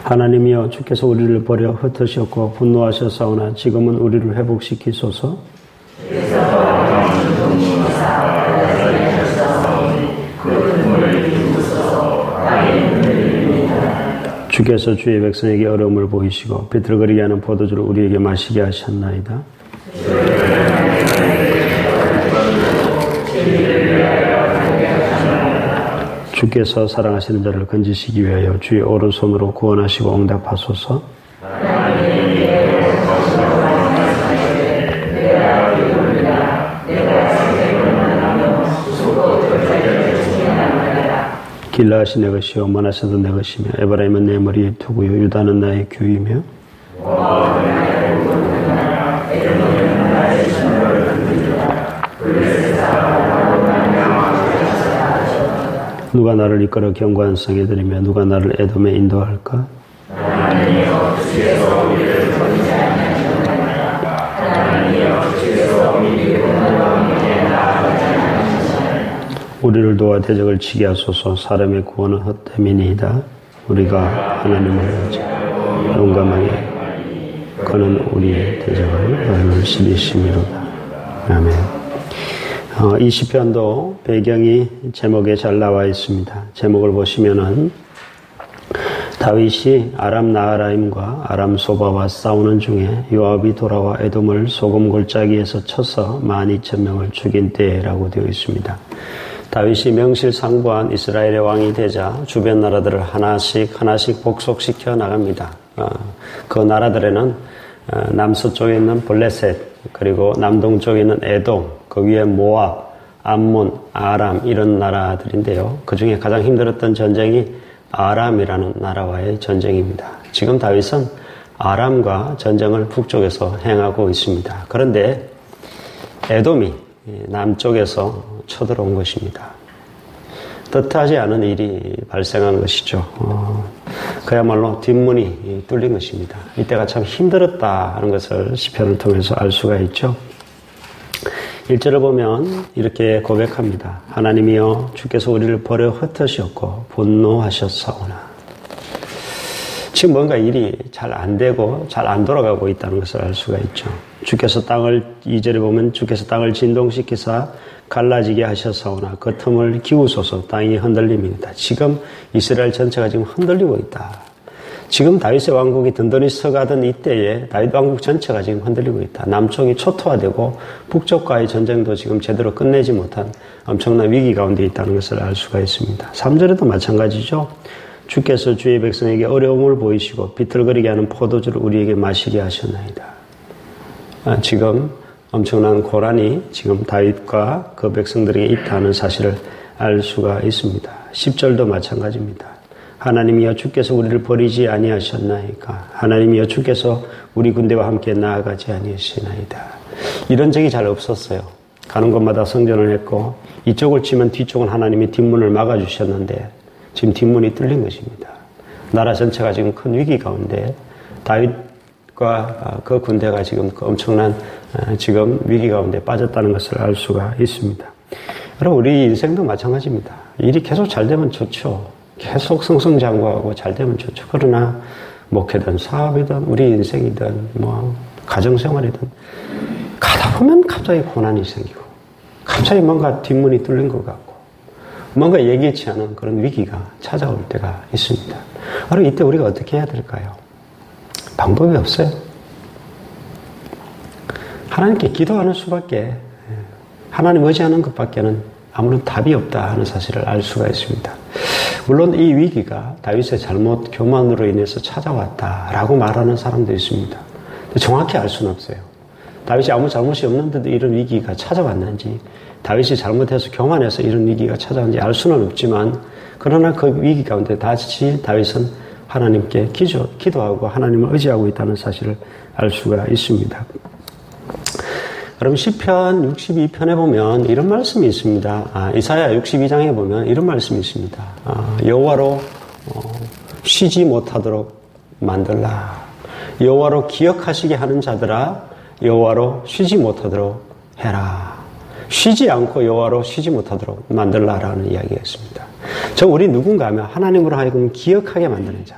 하나님이여 주께서 우리를 버려 흩으셨고 분노하셨사오나 지금은 우리를 회복시키소서. 주께서 주의 백성에게 어려움을 보이시고 비틀거리게 하는 포도주를 우리에게 마시게 하셨나이다. 주께서 사랑하시는 자를 건지시기 위하여 주의 오른손으로 구원하시고 응답하소서. 길라앗이 내 것이요 머나세도 내 것이며 에브라임은 내 머리에 두고요 유다는 나의 규이며 누가 나를 이끌어 견고한 성에 들이며 누가 나를 에돔에 인도할까? 우리를 도와 대적을 치게 하소서. 사람의 구원은 헛됨이니이다. 우리가 하나님을 의지하여 용감하게 그는 우리의 대적을 너희를 시리심이로다. 아멘. 이 시편도 배경이 제목에 잘 나와 있습니다. 제목을 보시면은 다윗이 아람 나하라임과 아람 소바와 싸우는 중에 요압이 돌아와 에돔을 소금 골짜기에서 쳐서 12,000명을 죽인 때라고 되어 있습니다. 다윗이 명실상부한 이스라엘의 왕이 되자 주변 나라들을 하나씩 복속시켜 나갑니다. 그 나라들에는 남서쪽에 있는 블레셋, 그리고 남동쪽에 있는 에돔, 그 위에 모압, 암몬, 아람 이런 나라들인데요. 그 중에 가장 힘들었던 전쟁이 아람이라는 나라와의 전쟁입니다. 지금 다윗은 아람과 전쟁을 북쪽에서 행하고 있습니다. 그런데 에돔이 남쪽에서 쳐들어온 것입니다. 뜻하지 않은 일이 발생한 것이죠. 그야말로 뒷문이 뚫린 것입니다. 이때가 참 힘들었다 하는 것을 시편을 통해서 알 수가 있죠. 1절을 보면 이렇게 고백합니다. 하나님이여 주께서 우리를 버려 흩으셨고 분노하셨사오나. 지금 뭔가 일이 잘 안 되고 잘 안 돌아가고 있다는 것을 알 수가 있죠. 주께서 2절에 보면 주께서 땅을 진동시키사 갈라지게 하셨사오나 그 틈을 기우소서. 땅이 흔들림입니다. 지금 이스라엘 전체가 지금 흔들리고 있다. 지금 다윗의 왕국이 든든히 서가던 이때에 다윗 왕국 전체가 지금 흔들리고 있다. 남쪽이 초토화되고 북쪽과의 전쟁도 지금 제대로 끝내지 못한 엄청난 위기 가운데 있다는 것을 알 수가 있습니다. 3절에도 마찬가지죠. 주께서 주의 백성에게 어려움을 보이시고 비틀거리게 하는 포도주를 우리에게 마시게 하셨나이다. 지금 엄청난 고난이 지금 다윗과 그 백성들에게 있다는 사실을 알 수가 있습니다. 10절도 마찬가지입니다. 하나님이여 주께서 우리를 버리지 아니하셨나이까. 하나님이여 주께서 우리 군대와 함께 나아가지 아니하시나이다. 이런 적이 잘 없었어요. 가는 곳마다 성전을 했고 이쪽을 치면 뒤쪽은 하나님이 뒷문을 막아주셨는데 지금 뒷문이 뚫린 것입니다. 나라 전체가 지금 큰 위기 가운데 다윗과 그 군대가 지금 엄청난 지금 위기 가운데 빠졌다는 것을 알 수가 있습니다. 여러분 우리 인생도 마찬가지입니다. 일이 계속 잘 되면 좋죠. 계속 승승장구하고 잘 되면 좋죠. 그러나 목회든 사업이든 우리 인생이든 뭐 가정생활이든 가다 보면 갑자기 고난이 생기고 갑자기 뭔가 뒷문이 뚫린 것 같고 뭔가 예기치 않은 그런 위기가 찾아올 때가 있습니다. 바로 이때 우리가 어떻게 해야 될까요? 방법이 없어요. 하나님께 기도하는 수밖에, 하나님 의지하는 것밖에는 아무런 답이 없다 하는 사실을 알 수가 있습니다. 물론 이 위기가 다윗의 잘못 교만으로 인해서 찾아왔다라고 말하는 사람도 있습니다. 정확히 알 수는 없어요. 다윗이 아무 잘못이 없는데도 이런 위기가 찾아왔는지, 다윗이 잘못해서 교만해서 이런 위기가 찾아왔는지 알 수는 없지만, 그러나 그 위기 가운데 다시 다윗은 하나님께 기도하고 하나님을 의지하고 있다는 사실을 알 수가 있습니다. 그럼 시편 62편에 보면 이런 말씀이 있습니다. 이사야 62장에 보면 이런 말씀이 있습니다. 여호와로 쉬지 못하도록 만들라. 여호와로 기억하시게 하는 자들아 여호와로 쉬지 못하도록 해라. 쉬지 않고 여호와로 쉬지 못하도록 만들라라는 이야기가 있습니다. 우리 누군가 하면 하나님으로 하여금 기억하게 만드는 자.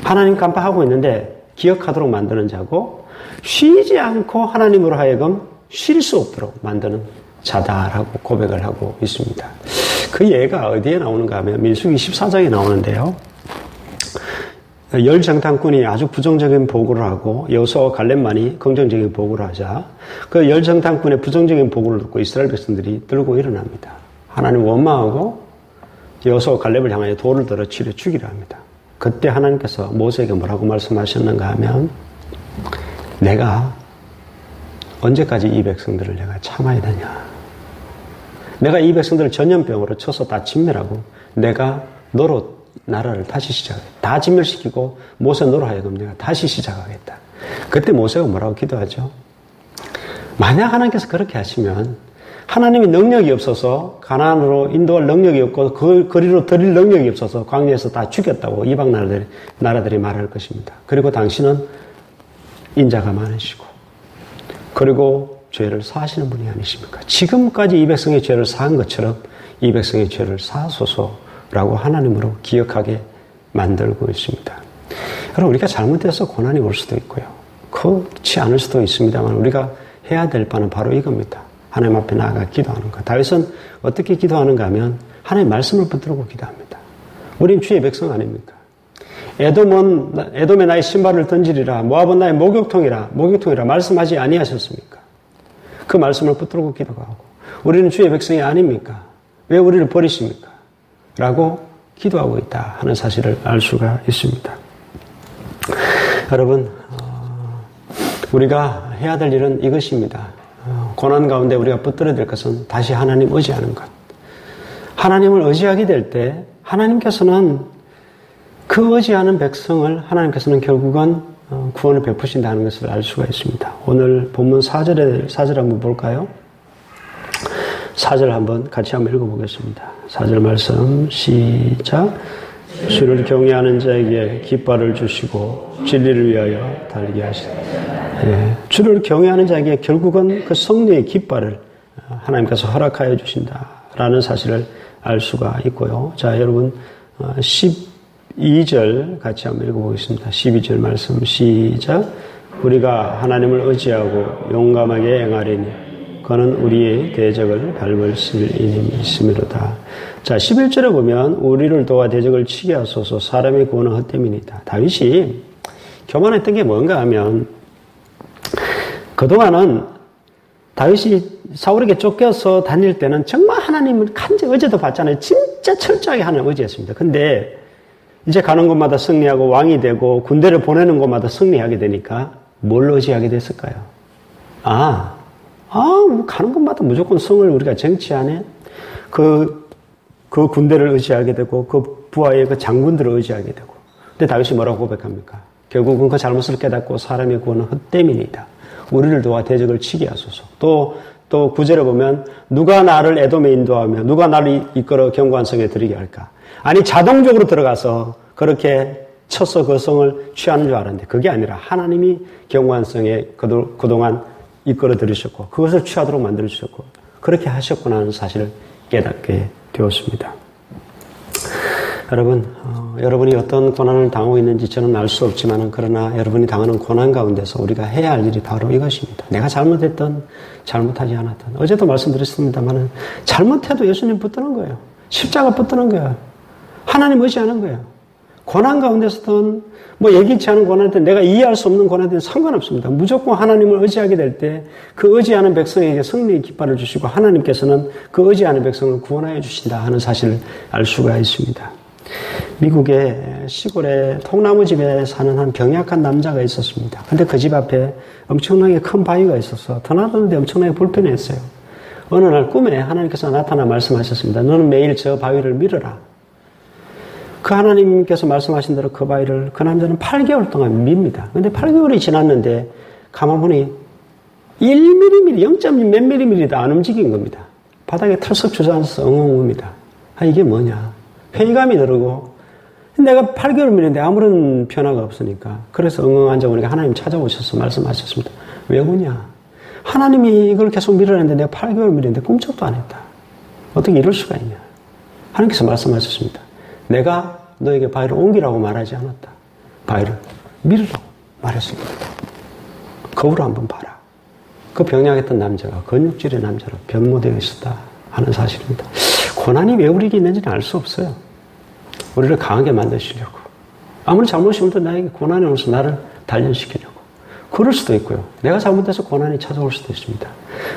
하나님 깜빡하고 있는데 기억하도록 만드는 자고 쉬지 않고 하나님으로 하여금 쉴 수 없도록 만드는 자다라고 고백을 하고 있습니다. 그 예가 어디에 나오는가 하면 민수기 14장에 나오는데요. 열 정탐꾼이 아주 부정적인 보고를 하고 여호수아와 갈렙만이 긍정적인 보고를 하자 그 열 정탐꾼의 부정적인 보고를 듣고 이스라엘 백성들이 들고 일어납니다. 하나님 원망하고 여호수아와 갈렙을 향하여 돌을 들어 치려 죽이려 합니다. 그때 하나님께서 모세에게 뭐라고 말씀하셨는가 하면 내가 언제까지 이 백성들을 내가 참아야 되냐. 내가 이 백성들을 전염병으로 쳐서 다 진멸하고 내가 너로 나라를 다시 시작하겠다. 다 진멸시키고 모세 너로 하여금 내가 다시 시작하겠다. 그때 모세가 뭐라고 기도하죠? 만약 하나님께서 그렇게 하시면 하나님이 능력이 없어서 가나안으로 인도할 능력이 없고 그 거리로 들일 능력이 없어서 광야에서 다 죽였다고 이방 나라들이 말할 것입니다. 그리고 당신은 인자가 많으시고 그리고 죄를 사하시는 분이 아니십니까? 지금까지 이 백성의 죄를 사한 것처럼 이 백성의 죄를 사하소서라고 하나님으로 기억하게 만들고 있습니다. 여러분 우리가 잘못해서 고난이 올 수도 있고요. 그렇지 않을 수도 있습니다만 우리가 해야 될 바는 바로 이겁니다. 하나님 앞에 나아가 기도하는 것. 다윗은 어떻게 기도하는가 하면 하나님 말씀을 붙들고 기도합니다. 우린 주의 백성 아닙니까? 에돔에 나의 신발을 던지리라. 모압은 나의 목욕통이라 말씀하지 아니하셨습니까? 그 말씀을 붙들고 기도하고 우리는 주의 백성이 아닙니까? 왜 우리를 버리십니까? 라고 기도하고 있다 하는 사실을 알 수가 있습니다. 여러분 우리가 해야 될 일은 이것입니다. 고난 가운데 우리가 붙들어야 될 것은 다시 하나님 의지하는 것. 하나님을 의지하게 될 때 하나님께서는 그 의지하는 백성을 하나님께서는 결국은 구원을 베푸신다는 것을 알 수가 있습니다. 오늘 본문 4절 한번 볼까요? 4절 한번 같이 한번 읽어보겠습니다. 4절 말씀 시작. 주를 경외하는 자에게 깃발을 주시고 진리를 위하여 달리게 하시다. 예, 주를 경외하는 자에게 결국은 그 성령의 깃발을 하나님께서 허락하여 주신다라는 사실을 알 수가 있고요. 자, 여러분 12절 같이 한번 읽어보겠습니다. 12절 말씀 시작. 우리가 하나님을 의지하고 용감하게 행하리니 그는 우리의 대적을 밟을 이님이 있음이로다. 자, 11절에 보면 우리를 도와 대적을 치게 하소서 사람의 구원은 헛됨이니이다. 다윗이 교만했던 게 뭔가 하면 그동안은 다윗이 사울에게 쫓겨서 다닐 때는 정말 하나님을 간절히 의지도 받잖아요. 진짜 철저하게 하나님 의지했습니다. 근데 이제 가는 곳마다 승리하고 왕이 되고 군대를 보내는 곳마다 승리하게 되니까 뭘 의지하게 됐을까요? 가는 곳마다 무조건 성을 우리가 쟁취하네? 그 군대를 의지하게 되고, 그 부하의 그 장군들을 의지하게 되고. 근데 다윗이 뭐라고 고백합니까? 결국은 그 잘못을 깨닫고 사람의 구원은 헛됨이니이다. 우리를 도와 대적을 치게 하소서. 또 9절에 보면, 누가 나를 에돔에 인도하며, 누가 나를 이끌어 견고한 성에 들이게 할까? 아니, 자동적으로 들어가서 그렇게 쳐서 그 성을 취하는 줄 알았는데, 그게 아니라 하나님이 견고한 성에 그동안 이끌어 들으셨고 그것을 취하도록 만들어 주셨고 그렇게 하셨구나 하는 사실을 깨닫게 되었습니다. 여러분, 여러분이 어떤 고난을 당하고 있는지 저는 알 수 없지만 그러나 여러분이 당하는 고난 가운데서 우리가 해야 할 일이 바로 이것입니다. 내가 잘못했던 잘못하지 않았던 어제도 말씀드렸습니다만 잘못해도 예수님 붙드는 거예요. 십자가 붙드는 거예요. 하나님 의지하는 거예요. 고난 가운데서든 예기치 않은 고난이든 내가 이해할 수 없는 고난이든 상관없습니다. 무조건 하나님을 의지하게 될 때 그 의지하는 백성에게 승리의 깃발을 주시고 하나님께서는 그 의지하는 백성을 구원하여 주신다 하는 사실을 알 수가 있습니다. 미국의 시골에 통나무 집에 사는 한 병약한 남자가 있었습니다. 근데 그 집 앞에 엄청나게 큰 바위가 있어서 드나드는데 엄청나게 불편했어요. 어느 날 꿈에 하나님께서 나타나 말씀하셨습니다. 너는 매일 저 바위를 밀어라. 그 하나님께서 말씀하신 대로 그 바위를 그 남자는 8개월 동안 밉니다. 근데 8개월이 지났는데 가만 보니 1mm, 0.몇 mm도 안 움직인 겁니다. 바닥에 털썩 주저앉아서 엉엉웁니다. 이게 뭐냐. 회의감이 들고 내가 8개월 밀는데 아무런 변화가 없으니까 그래서 엉엉 앉아보니까 하나님 찾아오셔서 말씀하셨습니다. 왜 우냐. 하나님이 이걸 계속 밀어냈는데 내가 8개월 밀었는데 꿈쩍도 안 했다. 어떻게 이럴 수가 있냐. 하나님께서 말씀하셨습니다. 내가 너에게 바위를 옮기라고 말하지 않았다. 바위를 밀으라고 말했습니다. 거울을 한번 봐라. 그 병약했던 남자가 근육질의 남자로 병모되어 있었다 하는 사실입니다. 고난이 왜 우리에게 있는지는 알 수 없어요. 우리를 강하게 만드시려고. 아무리 잘못이 없어도 나에게 고난이 오면서 나를 단련시키려고. 그럴 수도 있고요. 내가 잘못해서 고난이 찾아올 수도 있습니다.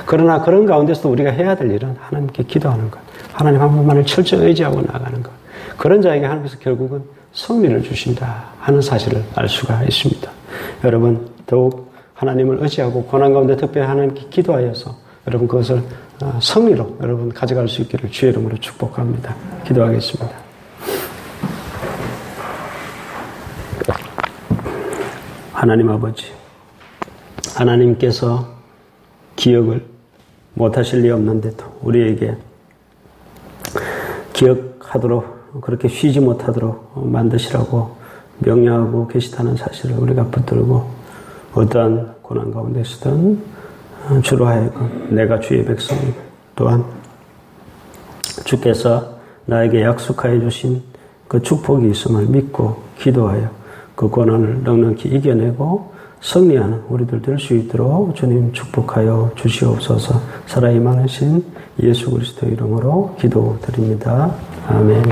그러나 그런 가운데서도 우리가 해야 될 일은 하나님께 기도하는 것. 하나님 한 분만을 철저히 의지하고 나가는 것. 그런 자에게 하나님께서 결국은 승리를 주신다 하는 사실을 알 수가 있습니다. 여러분 더욱 하나님을 의지하고 고난 가운데 특별히 하나님께 기도하여서 여러분 그것을 승리로 여러분 가져갈 수 있기를 주의 이름으로 축복합니다. 기도하겠습니다. 하나님 아버지, 하나님께서 기억을 못하실 리 없는데도 우리에게 기억하도록 그렇게 쉬지 못하도록 만드시라고 명령하고 계시다는 사실을 우리가 붙들고 어떠한 고난 가운데서든 주로 하여금 내가 주의 백성이고 또한 주께서 나에게 약속하여 주신 그 축복이 있음을 믿고 기도하여 그 고난을 넉넉히 이겨내고 승리하는 우리들 될 수 있도록 주님 축복하여 주시옵소서. 살아있는 예수 그리스도 이름으로 기도드립니다. 아멘.